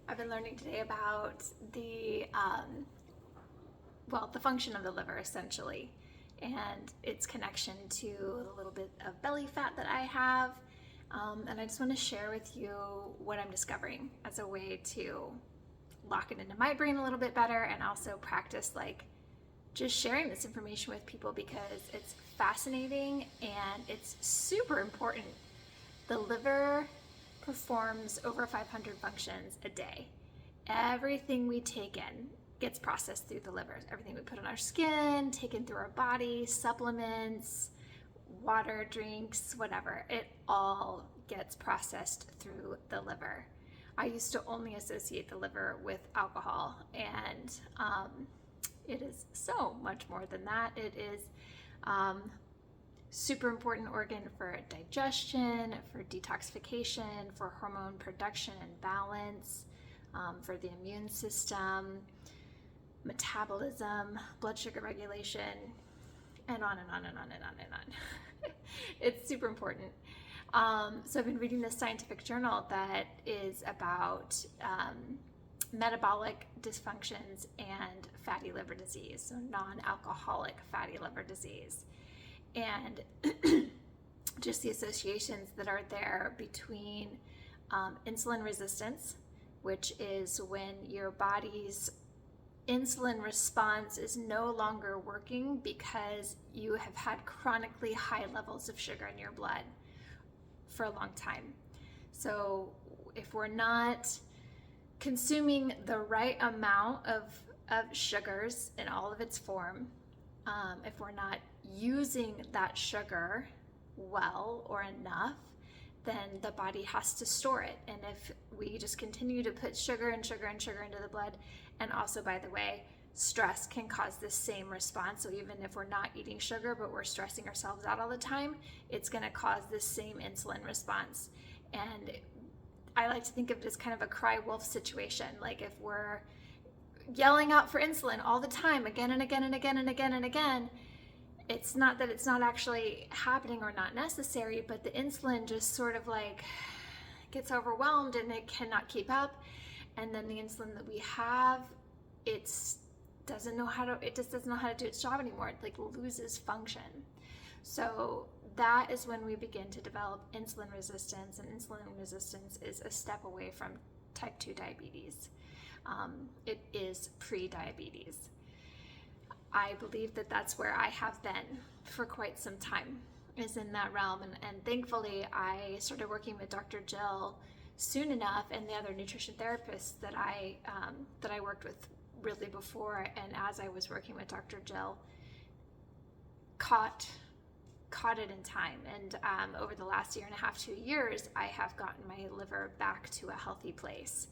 I've been learning today about the function of the liver essentially, and its connection to a little bit of belly fat that I have. And I just want to share with you what I'm discovering as a way to lock it into my brain a little bit better, and also practice just sharing this information with people because it's fascinating and it's super important. The liver performs over 500 functions a day. Everything we take in gets processed through the liver. Everything we put on our skin, taken through our body, supplements, water, drinks, whatever, it all gets processed through the liver. I used to only associate the liver with alcohol, and it is so much more than that. It is super important organ for digestion, for detoxification, for hormone production and balance, for the immune system, metabolism, blood sugar regulation, and on and on and on and on and on. It's super important. So I've been reading this scientific journal that is about metabolic dysfunctions and fatty liver disease, so non-alcoholic fatty liver disease. And just the associations that are there between insulin resistance, which is when your body's insulin response is no longer working because you have had chronically high levels of sugar in your blood for a long time. So if we're not consuming the right amount of sugars in all of its form, if we're not using that sugar well or enough, then the body has to store it. And if we just continue to put sugar and sugar and sugar into the blood, and also, by the way, stress can cause the same response. So even if we're not eating sugar, but we're stressing ourselves out all the time, it's going to cause this same insulin response. And I like to think of it as kind of a cry wolf situation. Like if we're yelling out for insulin all the time, again and again and again and again and again, it's not that it's not actually happening or not necessary, but the insulin just sort of gets overwhelmed and it cannot keep up. And then the insulin that we have, it just doesn't know how to do its job anymore. It loses function. So that is when we begin to develop insulin resistance, and insulin resistance is a step away from type 2 diabetes. It is pre-diabetes. I believe that that's where I have been for quite some time, is in that realm. And thankfully, I started working with Dr. Jill soon enough, and the other nutrition therapists that I worked with really before. And as I was working with Dr. Jill, caught it in time. And over the last year and a half, 2 years, I have gotten my liver back to a healthy place.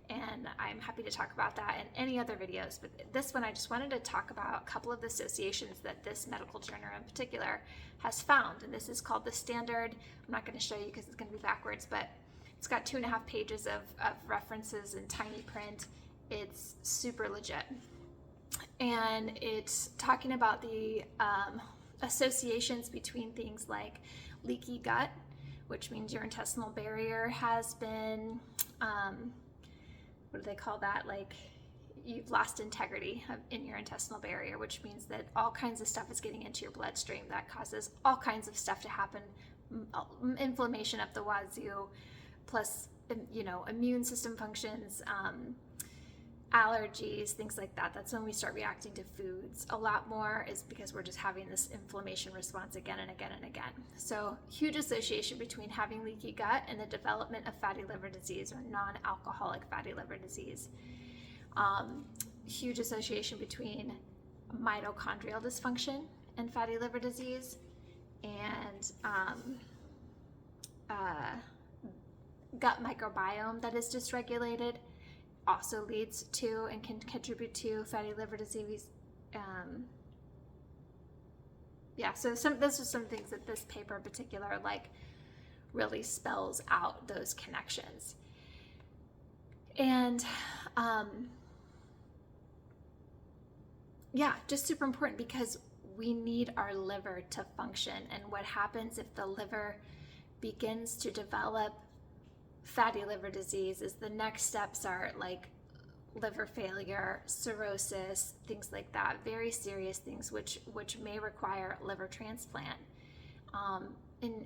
And I'm happy to talk about that in any other videos. But this one, I just wanted to talk about a couple of the associations that this medical journal in particular has found. And this is called the standard. I'm not going to show you because it's going to be backwards, but it's got 2.5 pages of references in tiny print. It's super legit. And it's talking about the associations between things like leaky gut, which means your intestinal barrier has been, what do they call that? You've lost integrity in your intestinal barrier, which means that all kinds of stuff is getting into your bloodstream that causes all kinds of stuff to happen, inflammation up the wazoo, plus, immune system functions, allergies, things like that. That's when we start reacting to foods a lot more, is because we're just having this inflammation response again and again and again. So huge association between having leaky gut and the development of fatty liver disease, or non-alcoholic fatty liver disease. Huge association between mitochondrial dysfunction and fatty liver disease, and gut microbiome that is dysregulated also leads to and can contribute to fatty liver disease. So those are some things that this paper in particular really spells out those connections. And just super important, because we need our liver to function. And what happens if the liver begins to develop fatty liver disease is the next steps are like liver failure, cirrhosis, things like that, very serious things which may require liver transplant. And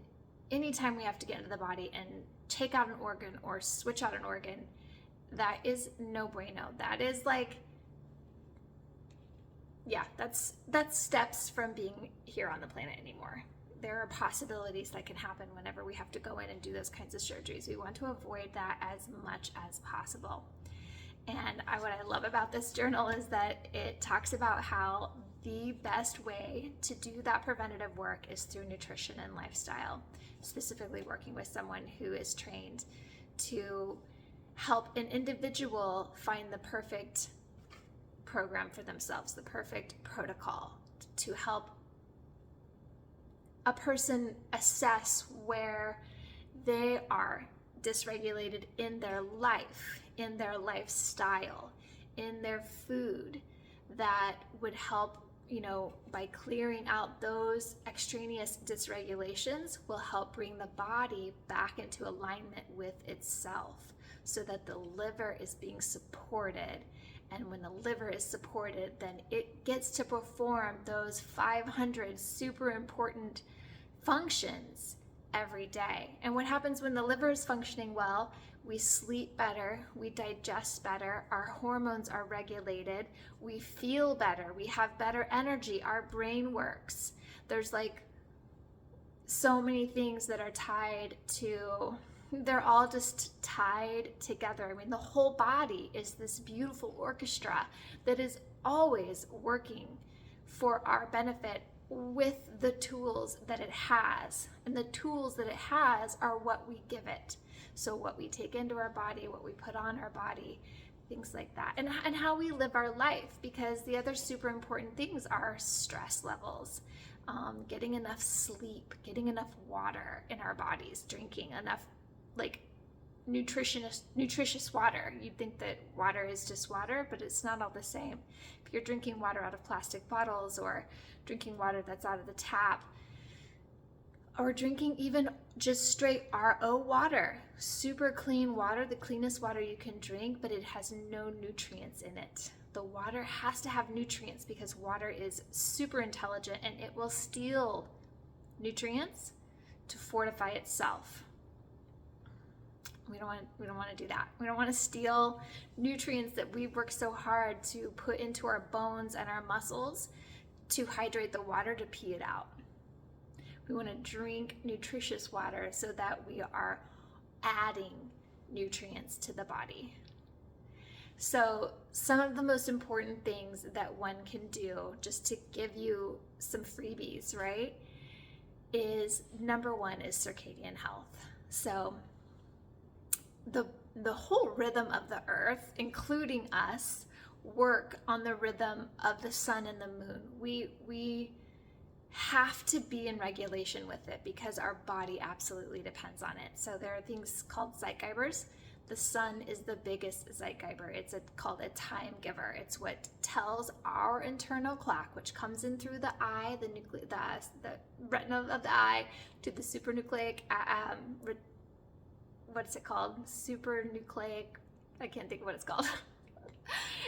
anytime we have to get into the body and take out an organ or switch out an organ, that is no bueno. That is like, yeah, that's steps from being here on the planet anymore. There are possibilities that can happen whenever we have to go in and do those kinds of surgeries. We want to avoid that as much as possible. And what I love about this journal is that it talks about how the best way to do that preventative work is through nutrition and lifestyle, specifically working with someone who is trained to help an individual find the perfect program for themselves, the perfect protocol to help a person assess where they are dysregulated in their life, in their lifestyle, in their food, that would help, by clearing out those extraneous dysregulations, will help bring the body back into alignment with itself so that the liver is being supported. And when the liver is supported, then it gets to perform those 500 super important functions every day. And what happens when the liver is functioning well? We sleep better, we digest better, our hormones are regulated, we feel better, we have better energy, our brain works. There's like so many things that are tied to, they're all just tied together. I mean, the whole body is this beautiful orchestra that is always working for our benefit with the tools that it has. And the tools that it has are what we give it. So what we take into our body, what we put on our body, things like that. And how we live our life, because the other super important things are stress levels, getting enough sleep, getting enough water in our bodies, drinking enough like nutritious water. You'd think that water is just water, but it's not all the same. If you're drinking water out of plastic bottles or drinking water that's out of the tap, or drinking even just straight RO water, super clean water, the cleanest water you can drink, but it has no nutrients in it. The water has to have nutrients because water is super intelligent and it will steal nutrients to fortify itself. We don't want to do that. We don't want to steal nutrients that we've worked so hard to put into our bones and our muscles to hydrate the water to pee it out. We want to drink nutritious water so that we are adding nutrients to the body. So some of the most important things that one can do, just to give you some freebies, right, is number one is circadian health. So the whole rhythm of the earth, including us, work on the rhythm of the sun and the moon. We have to be in regulation with it because our body absolutely depends on it. So there are things called zeitgebers. The sun is the biggest zeitgeber. It's called a time giver. It's what tells our internal clock, which comes in through the eye, the retina of the eye, to the supranucleic, what's it called? Supranucleic, I can't think of what it's called.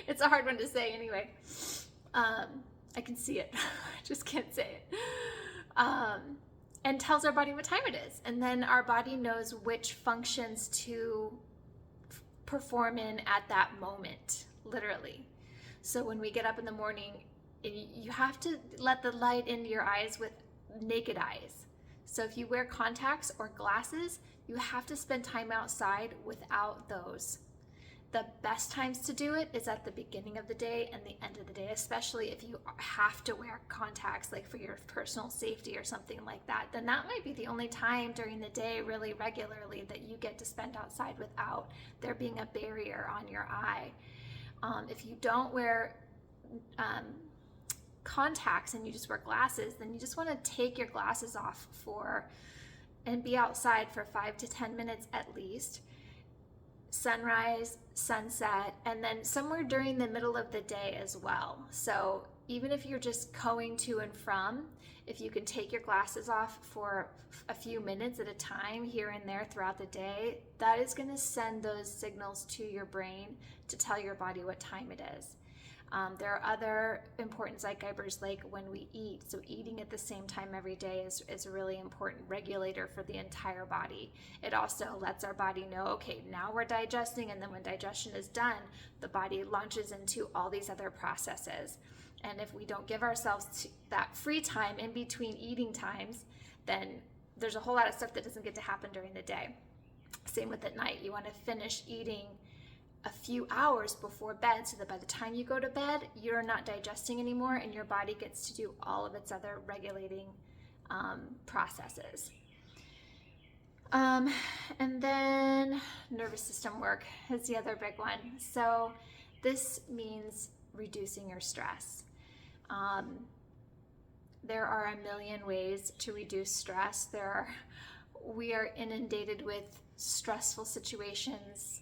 It's a hard one to say anyway. I can see it, I just can't say it. And tells our body what time it is. And then our body knows which functions to perform in at that moment, literally. So when we get up in the morning, you have to let the light into your eyes with naked eyes. So if you wear contacts or glasses, you have to spend time outside without those. The best times to do it is at the beginning of the day and the end of the day, especially if you have to wear contacts, like for your personal safety or something like that. Then that might be the only time during the day, really regularly, that you get to spend outside without there being a barrier on your eye. If you don't wear contacts and you just wear glasses, then you just want to take your glasses off and be outside for 5 to 10 minutes at least. Sunrise, sunset, and then somewhere during the middle of the day as well. So even if you're just going to and from, if you can take your glasses off for a few minutes at a time here and there throughout the day, that is going to send those signals to your brain to tell your body what time it is. There are other important zeitgebers like when we eat. So eating at the same time every day is a really important regulator for the entire body. It also lets our body know, okay, now we're digesting, and then when digestion is done, the body launches into all these other processes. And if we don't give ourselves that free time in between eating times, then there's a whole lot of stuff that doesn't get to happen during the day. Same with at night. You want to finish eating a few hours before bed so that by the time you go to bed, you're not digesting anymore and your body gets to do all of its other regulating processes. And then nervous system work is the other big one. So this means reducing your stress. There are a million ways to reduce stress. We are inundated with stressful situations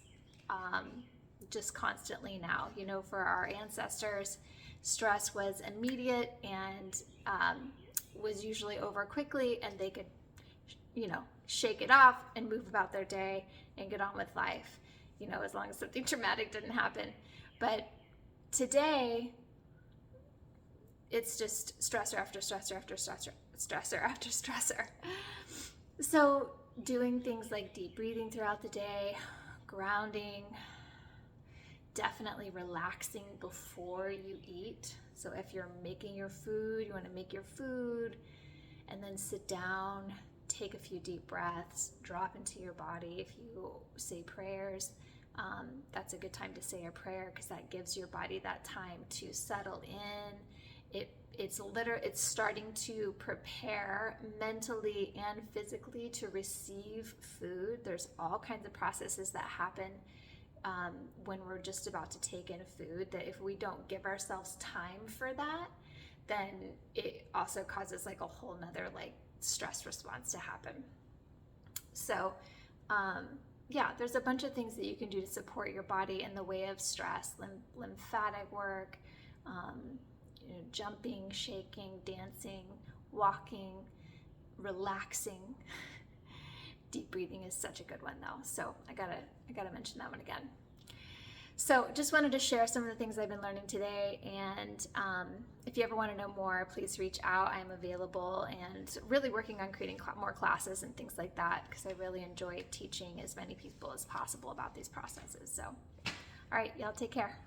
just constantly now. You know, for our ancestors, stress was immediate and was usually over quickly, and they could, you know, shake it off and move about their day and get on with life, you know, as long as something traumatic didn't happen. But today, it's just stressor after stressor after stressor, stressor after stressor. So doing things like deep breathing throughout the day, grounding, definitely relaxing before you eat. So if you're making your food, you want to make your food and then sit down, take a few deep breaths, drop into your body. If you say prayers, that's a good time to say a prayer because that gives your body that time to settle in. It's starting to prepare mentally and physically to receive food. There's all kinds of processes that happen when we're just about to take in food, that if we don't give ourselves time for that, then it also causes like a whole nother like stress response to happen. So yeah, there's a bunch of things that you can do to support your body in the way of stress, lymphatic work, you know, jumping, shaking, dancing, walking, relaxing. Deep breathing is such a good one though, so I gotta mention that one again. So just wanted to share some of the things I've been learning today, and if you ever want to know more, please reach out. I'm available and really working on creating more classes and things like that because I really enjoy teaching as many people as possible about these processes. So, all right, y'all take care.